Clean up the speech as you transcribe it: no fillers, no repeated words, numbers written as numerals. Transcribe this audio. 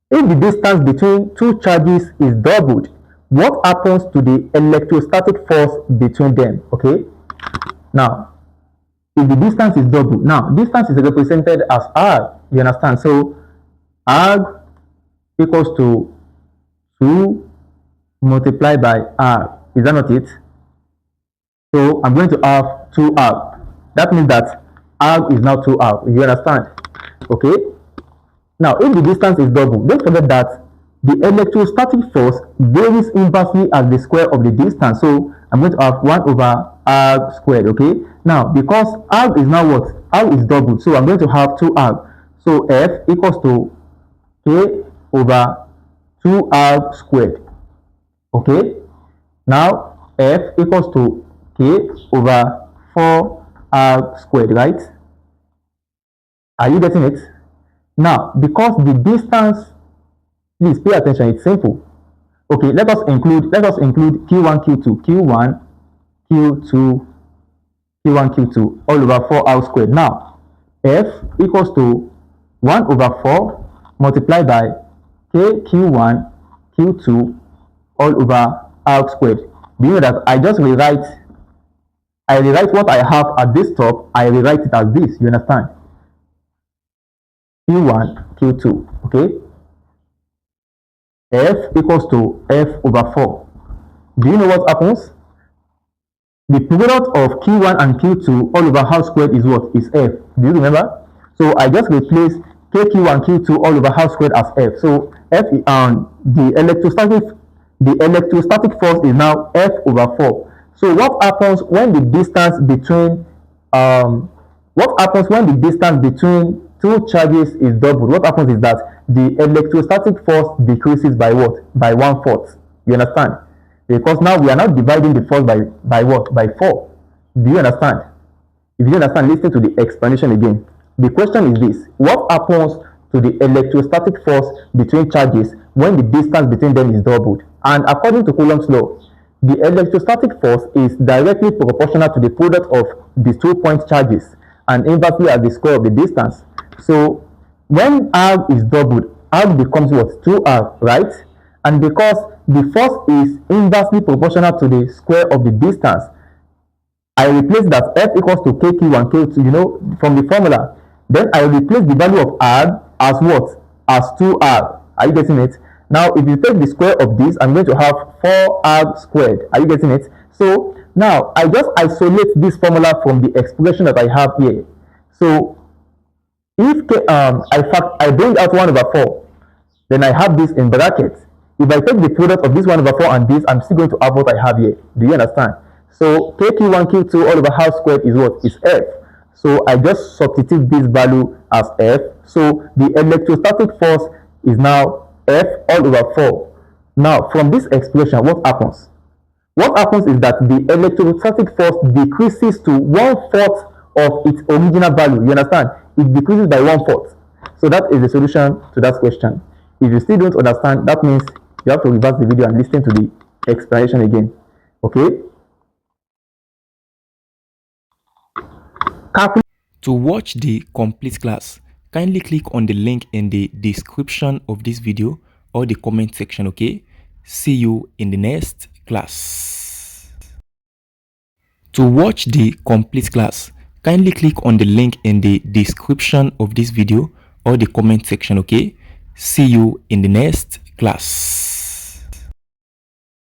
If the distance between two charges is doubled, what happens to the electrostatic force between them? Okay, now if the distance is double, now distance is represented as r, you understand? So r equals to 2 multiplied by r, is that not it? So I'm going to have 2r. That means that r is now 2r, you understand? Okay, now if the distance is double, don't forget that the electrostatic force varies inversely as the square of the distance. So I'm going to have 1 over r squared. Okay, now because r is now what, r is doubled, so I'm going to have 2r. So f equals to k over 2r squared. Okay, now f equals to k over 4r squared, right? Are you getting it? Now because the distance, please pay attention, it's simple. Okay, let us include q1 q2 q1 q2 q1 q2 all over 4r squared. Now f equals to 1 over 4 multiplied by k q1 q2 all over r squared. Do you know that I rewrite what I have at this top, I rewrite it as this, you understand? q1 q2. Okay, f equals to f over 4. Do you know what happens? The product of q1 and q2 all over r squared is what? Is f. Do you remember? So I just replace kq1 q2 all over r squared as f. So f the electrostatic force is now f over 4. So what happens when the distance between two charges is doubled? What happens is that the electrostatic force decreases by what? By 1/4. You understand? Because now we are now dividing the force by what? By 4. Do you understand? If you understand, listen to the explanation again. The question is this: what happens to the electrostatic force between charges when the distance between them is doubled? And according to Coulomb's law, the electrostatic force is directly proportional to the product of the 2-point charges and inversely as the square of the distance. So when r is doubled, r becomes what? 2r, right? And because the force is inversely proportional to the square of the distance, I replace that f equals to kq1 k2, you know, from the formula. Then I replace the value of r as what? As 2r. Are you getting it? Now if you take the square of this, I'm going to have 4r squared. Are you getting it? So now I just isolate this formula from the expression that I have here. So if I bring out 1 over 4, then I have this in brackets. If I take the product of this 1 over 4 and this, I'm still going to have what I have here. Do you understand? So kq1 q2 all over r squared is what? Is f. So I just substitute this value as f. So the electrostatic force is now f all over 4. Now from this expression, what happens? What happens is that the electrostatic force decreases to 1/4 of its original value. You understand? It decreases by 1/4. So that is the solution to that question. If you still don't understand, that means you have to reverse the video and listen to the explanation again. Okay? To watch the complete class, kindly click on the link in the description of this video or the comment section. Okay? See you in the next class. To watch the complete class, kindly click on the link in the description of this video or the comment section. Okay? See you in the next class.